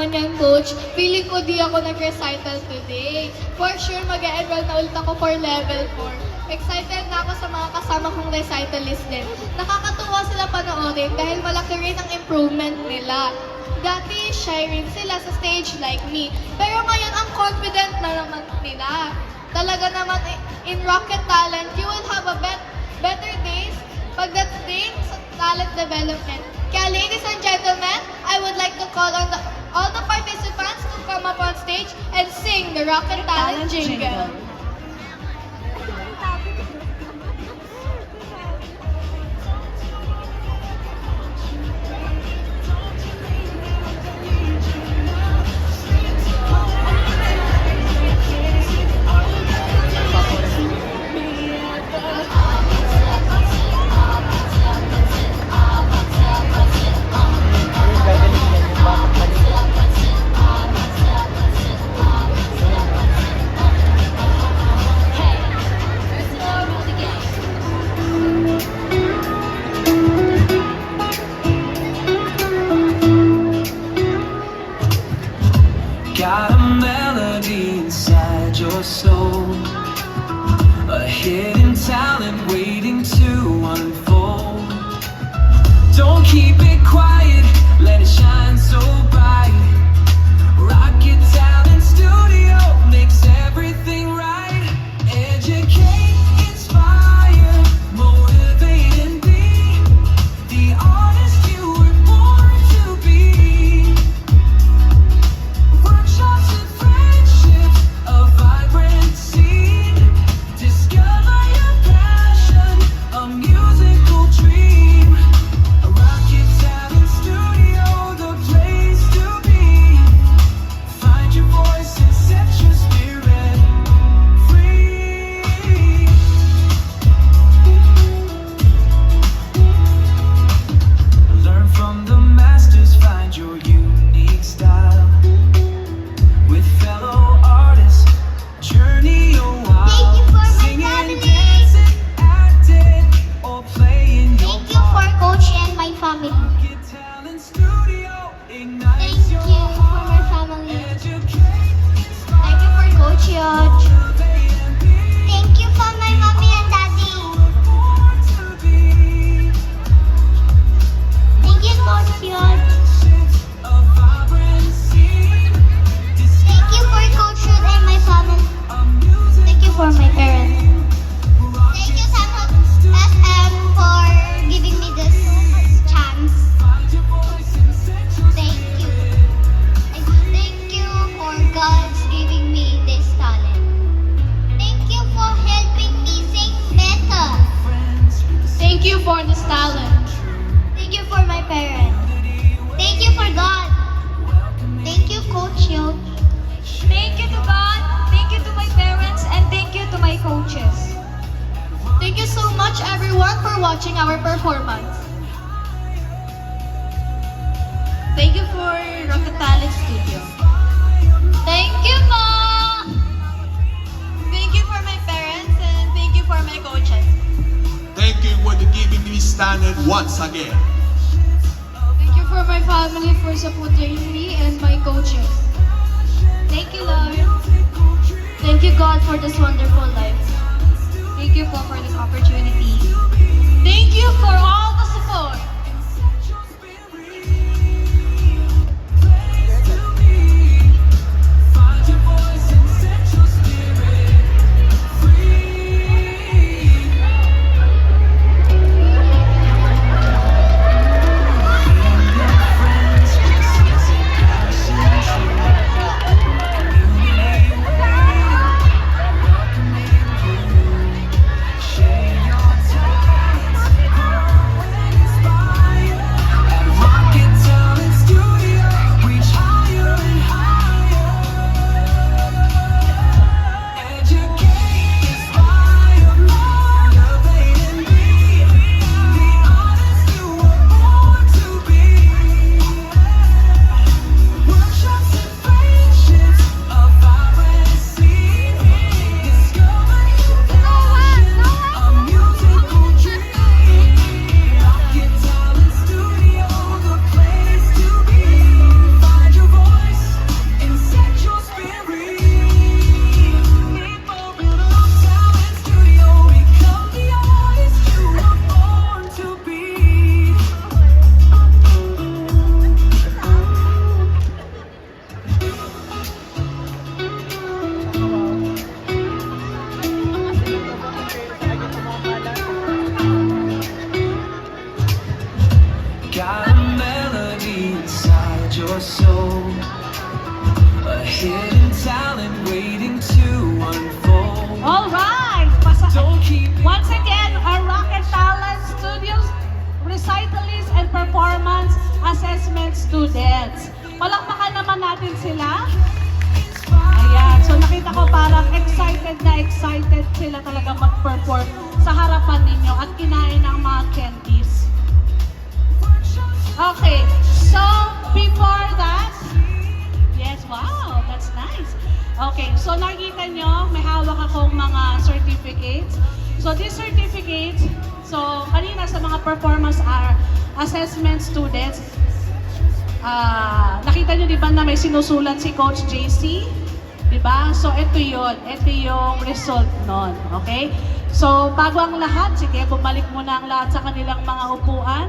Yan, coach. Feeling ko di ako nag-recital today. For sure, mag-e-enroll na ulit ako for level 4. Excited na ako sa mga kasama kong recitalist din. Nakakatuwa sila panoorin dahil malaki rin ang improvement nila. Dati, shy rin sila sa stage like me. Pero ngayon, ang confident na naman nila. Talaga naman, in Rocket Talent, you will have a better days pagdating sa talent development. Kaya ladies and gentlemen, I would like to call on all the participants to come up on stage and sing the Rocket Talent jingle. Got a melody inside your soul, a hidden talent waiting to unfold. Don't keep it quiet, let it shine so bright. Rocket Talent Studio makes everything right. Educate, inspire, motivate and be the artist you were born to be. Workshops and friendships, a vibrant scene. Discover your passion, a musical dream. A Rocket Talent Studio, the place to be. Find your voice and set your spirit free. Learn from the masters, find your unique style. With fellow artists, journey a while. Thank you for my Singing, family. dancing, acting, or playing your Thank you for part. Coach and my family. Rocket Talent Studio ignites Thank your you for my heart. family. Educate, inspire, Thank you for Coach Yodge. motivate, and be Thank you for my mommy and daddy. born to be. Thank you, Coach Yodge. A vibrant scene. Thank you for Coach Yod and my family. A music Thank you for my parents. Thank you, SM, for giving me this chance. Thank you. Thank you for God's giving me this talent. Thank you for helping me sing better. Thank you for this talent. Thank you for my parents. Thank you for God. Thank you, Coach Yod. Thank you to God, thank you to my parents, and thank you to my coaches. Thank you so much everyone for watching our performance. Thank you for Rocket Talent Studio. Thank you, Ma! Thank you for my parents, and thank you for my coaches. Thank you for giving me standard once again. Thank you for my family for supporting me and my coaches. Thank you, Lord. Thank you God for this wonderful life. Thank you po for this opportunity. Thank you for all the support. Find your voice and set your spirit free. Heal your friends, just as a passion true. Community way, welcoming you. Share your A hidden talent waiting to unfold. All right. Don't keep it Once again, our Rocket Talent Studios recitalists and performance assessment students. Palakpakan naman natin sila. Ayan. So nakita ko parang excited sila talaga mag-perform sa harapan ninyo at kinain ng mga candies. Okay. So before that, yes, wow, that's nice. Okay, so nakikita nyo, may hawak akong mga certificates. So these certificates, so kanina sa mga performance assessment students, nakita nyo di ba na may sinusulat si Coach JC? Di ba? So ito yung result nun, okay? So bago ang lahat, sige, bumalik muna ang lahat sa kanilang mga upuan.